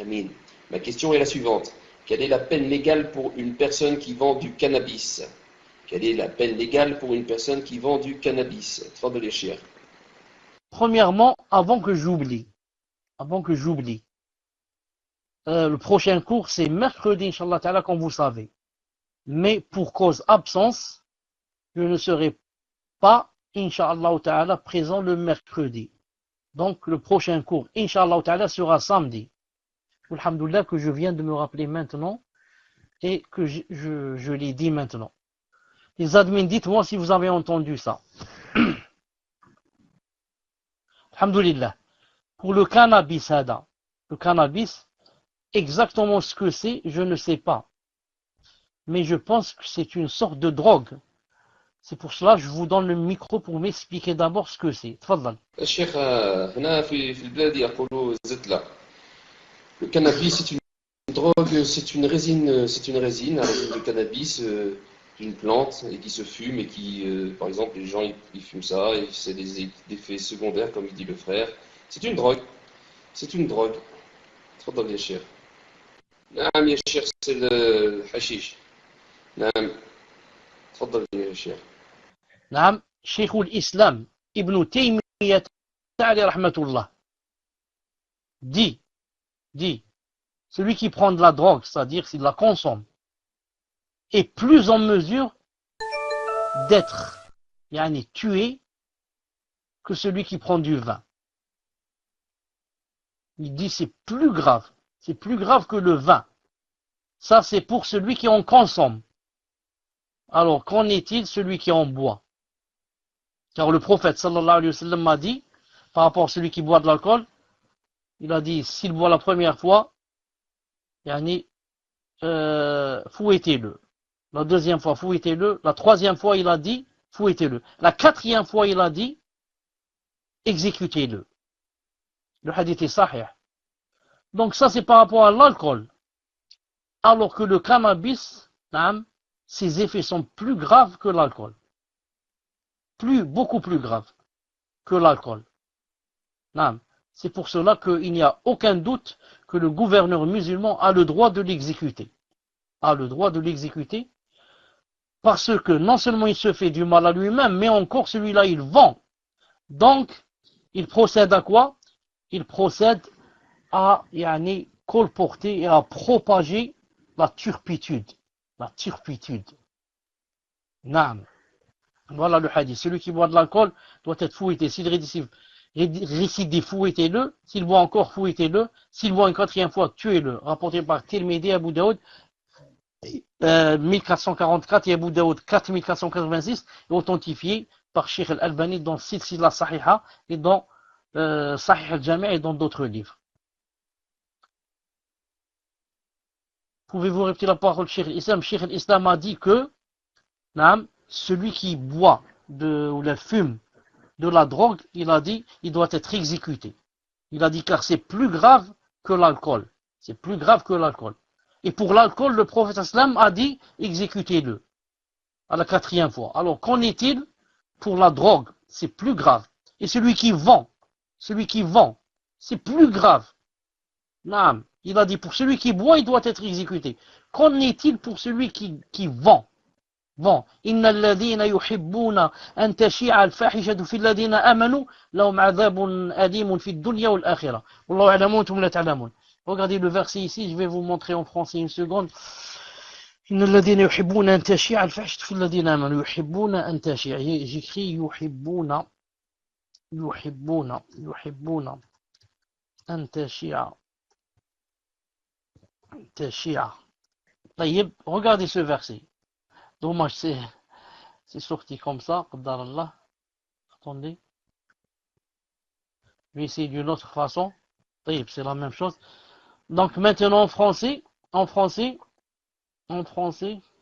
Amin. Ma question est la suivante. Quelle est la peine légale pour une personne qui vend du cannabis? Quelle est la peine légale pour une personne qui vend du cannabis? Tfadal Cheikh. Premièrement, avant que j'oublie, le prochain cours c'est mercredi, Inch'Allah Ta'ala, comme vous savez. Mais pour cause absence, je ne serai pas, Inch'Allah Ta'ala, présent le mercredi. Donc le prochain cours, Inch'Allah Ta'ala, sera samedi. Alhamdoulilah que je viens de me rappeler maintenant et que je l'ai dit maintenant. Les admins, dites-moi si vous avez entendu ça. Alhamdoulilah. Pour le cannabis, exactement ce que c'est, je ne sais pas. Mais je pense que c'est une sorte de drogue. C'est pour cela que je vous donne le micro pour m'expliquer d'abord ce que c'est. Tfadal. الشيخ هنا في البلاد يقولوا زتلة. Le cannabis c'est une drogue, c'est une résine de cannabis d'une plante et qui se fume et qui, par exemple, les gens ils fument ça et c'est des effets secondaires comme il dit le frère. C'est une drogue. C'est une drogue. تفضل يا شيخ. نعم يا شيخ c'est الحشيش. نعم. تفضل يا شيخ. نعم شيخ الإسلام ابن تيمية عليه رحمة الله dit, celui qui prend de la drogue, c'est-à-dire s'il la consomme, est plus en mesure d'être tué que celui qui prend du vin. Il dit c'est plus grave que le vin. Ça c'est pour celui qui en consomme. Alors qu'en est-il celui qui en boit? Car le prophète sallallahu alayhi wa sallam m'a dit, par rapport à celui qui boit de l'alcool, il a dit s'il boit la première fois, fouettez-le. La deuxième fois, fouettez-le. La troisième fois, il a dit, fouettez-le. La quatrième fois, il a dit, exécutez-le. Le hadith est sahih. Donc ça, c'est par rapport à l'alcool. Alors que le cannabis, ses effets sont plus graves que l'alcool. Beaucoup plus graves que l'alcool. C'est pour cela qu'il n'y a aucun doute que le gouverneur musulman a le droit de l'exécuter. Parce que non seulement il se fait du mal à lui-même, mais encore celui-là il vend. Donc, il procède à quoi? Il procède à colporter et à propager la turpitude. Voilà le hadith. Celui qui boit de l'alcool doit être fouetté. S'il récidive, fouettez-le. S'il boit encore, fouettez-le. S'il boit une quatrième fois, tuez-le. Rapporté par Tirmidhi, Abu Daoud, 1444 et Abu Daoud 4486, et authentifié par Sheikh Al-Albani dans Silsila Sahiha et dans Sahih Al-Jami' et dans d'autres livres. Pouvez-vous répéter la parole de Sheikh Al-Islam? Sheikh Al-Islam a dit que celui qui boit ou le fume de la drogue, il a dit, il doit être exécuté. Il a dit car c'est plus grave que l'alcool. Et pour l'alcool, le prophète sallam a dit, exécutez-le. À la quatrième fois. Alors qu'en est-il pour la drogue? C'est plus grave. Et celui qui vend, c'est plus grave. Il a dit pour celui qui boit, il doit être exécuté. Qu'en est-il pour celui qui vend? إن الذين يحبون أن تشيع الفاحشة في الذين آمنوا لهم عذاب أليم في الدنيا والآخرة والله يعلم وأنتم لا تعلمون. Regardez le verset ici, je vais vous montrer en français une seconde. إن الذين يحبون أن تشيع الفاحشة في الذين آمنوا يحبون أن تشيع. J'écris يحبون أن تشيع. طيب, regardez ce verset. Dommage, c'est sorti comme ça, Qaddar Allah. Attendez. Je vais essayer d'une autre façon. C'est la même chose. Donc maintenant en français,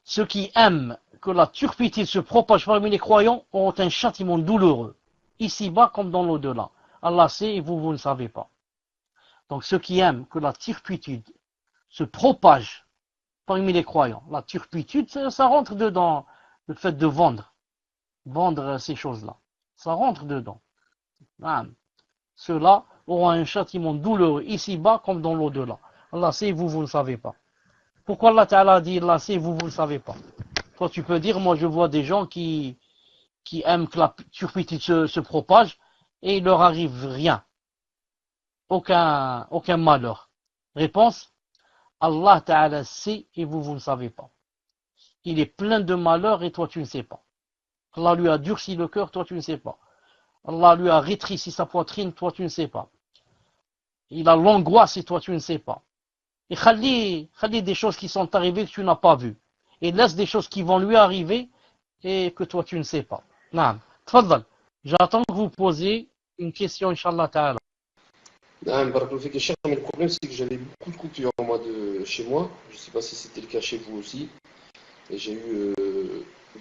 ceux qui aiment que la turpitude se propage parmi les croyants auront un châtiment douloureux, ici-bas comme dans l'au-delà. Allah sait et vous ne savez pas. Donc ceux qui aiment que la turpitude se propage parmi les croyants. La turpitude, ça rentre dedans, le fait de vendre ces choses-là. Ça rentre dedans. Ceux-là auront un châtiment douloureux ici-bas comme dans l'au-delà. Allah sait, vous ne savez pas. Pourquoi Allah Ta'ala dit Allah sait, vous ne savez pas? Toi, tu peux dire, moi je vois des gens qui aiment que la turpitude se propage et il leur arrive rien. Aucun malheur. Réponse, Allah Ta'ala sait et vous ne savez pas. Il est plein de malheurs et toi tu ne sais pas. Allah lui a durci le cœur, toi tu ne sais pas. Allah lui a rétréci sa poitrine, toi tu ne sais pas. Il a l'angoisse et toi tu ne sais pas. Et khali des choses qui sont arrivées que tu n'as pas vues. Et laisse des choses qui vont lui arriver et que toi tu ne sais pas. Naam. Tfaddal. J'attends que vous posiez une question, Inch'Allah Ta'ala. Le problème, c'est que j'avais beaucoup de coupures moi, chez moi. Je ne sais pas si c'était le cas chez vous aussi. Et j'ai eu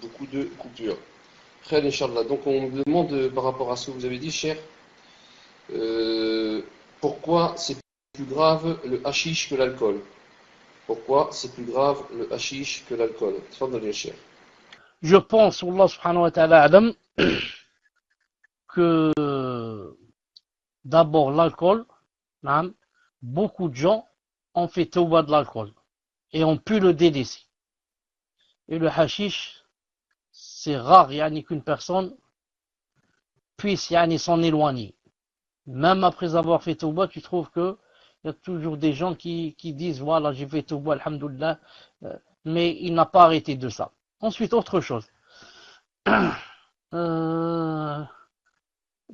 beaucoup de coupures. Très Inch'Allah. Donc on me demande par rapport à ce que vous avez dit, cher, pourquoi c'est plus grave le hashish que l'alcool? Pourquoi c'est plus grave le hashish que l'alcool? Cher. Je pense, Allah subhanahu wa ta'ala alam, que d'abord l'alcool, beaucoup de gens ont fait tawbah de l'alcool et ont pu le délaisser. Et le hashish, c'est rare qu'une personne puisse s'en éloigner. Même après avoir fait tawbah, tu trouves que il y a toujours des gens qui disent voilà, j'ai fait tawbah, alhamdoulilah, mais il n'a pas arrêté de ça. Ensuite, autre chose.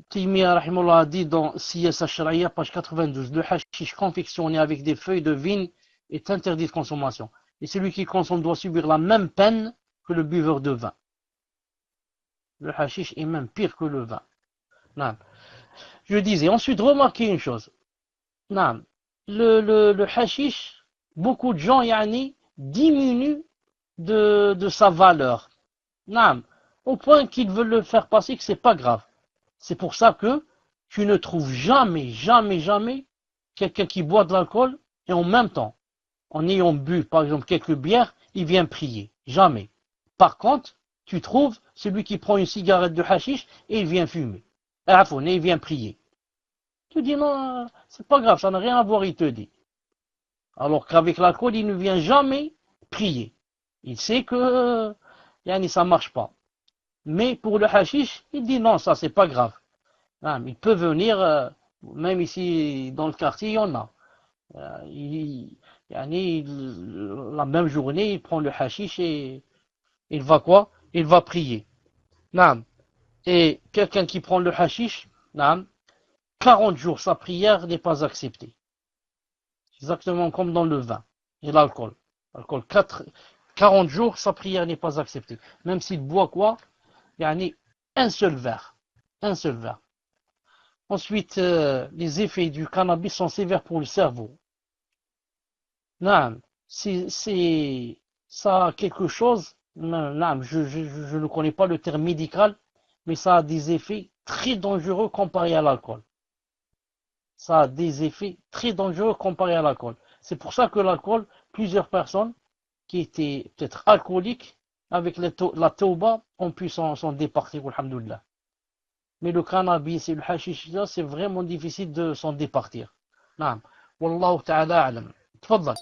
Taymiyyah rahimahullah a dit dans Siyasa Shar'iyya, page 92, le hashish confectionné avec des feuilles de vigne est interdit de consommation. Et celui qui consomme doit subir la même peine que le buveur de vin. Le hashish est même pire que le vin. Non. Je disais, ensuite, remarquez une chose. Non. Le hashish, beaucoup de gens diminuent de sa valeur. Non. Au point qu'ils veulent le faire passer que c'est pas grave. C'est pour ça que tu ne trouves jamais quelqu'un qui boit de l'alcool et en même temps, en ayant bu par exemple quelques bières, il vient prier. Jamais. Par contre, tu trouves celui qui prend une cigarette de hashish et il vient fumer. Et il vient prier. Tu dis non, c'est pas grave, ça n'a rien à voir, il te dit. Alors qu'avec l'alcool, il ne vient jamais prier. Il sait que ça marche pas. Mais pour le hashish, il dit non, ça c'est pas grave. Il peut venir, même ici dans le quartier, il y en a. La même journée, il prend le hashish et il va quoi? Il va prier. Et quelqu'un qui prend le hashish, 40 jours, sa prière n'est pas acceptée. Exactement comme dans le vin et l'alcool. 40 jours, sa prière n'est pas acceptée. Même s'il boit quoi? Un seul verre. Ensuite, les effets du cannabis sont sévères pour le cerveau. Ça a quelque chose, je ne connais pas le terme médical, mais ça a des effets très dangereux comparé à l'alcool. C'est pour ça que l'alcool, plusieurs personnes qui étaient peut-être alcooliques, avec la tauba, on pu s'en départir, alhamdoulilah. Mais le cannabis et le hashish, c'est vraiment difficile de s'en départir. Wallahu ta'ala alam. Tfaddal.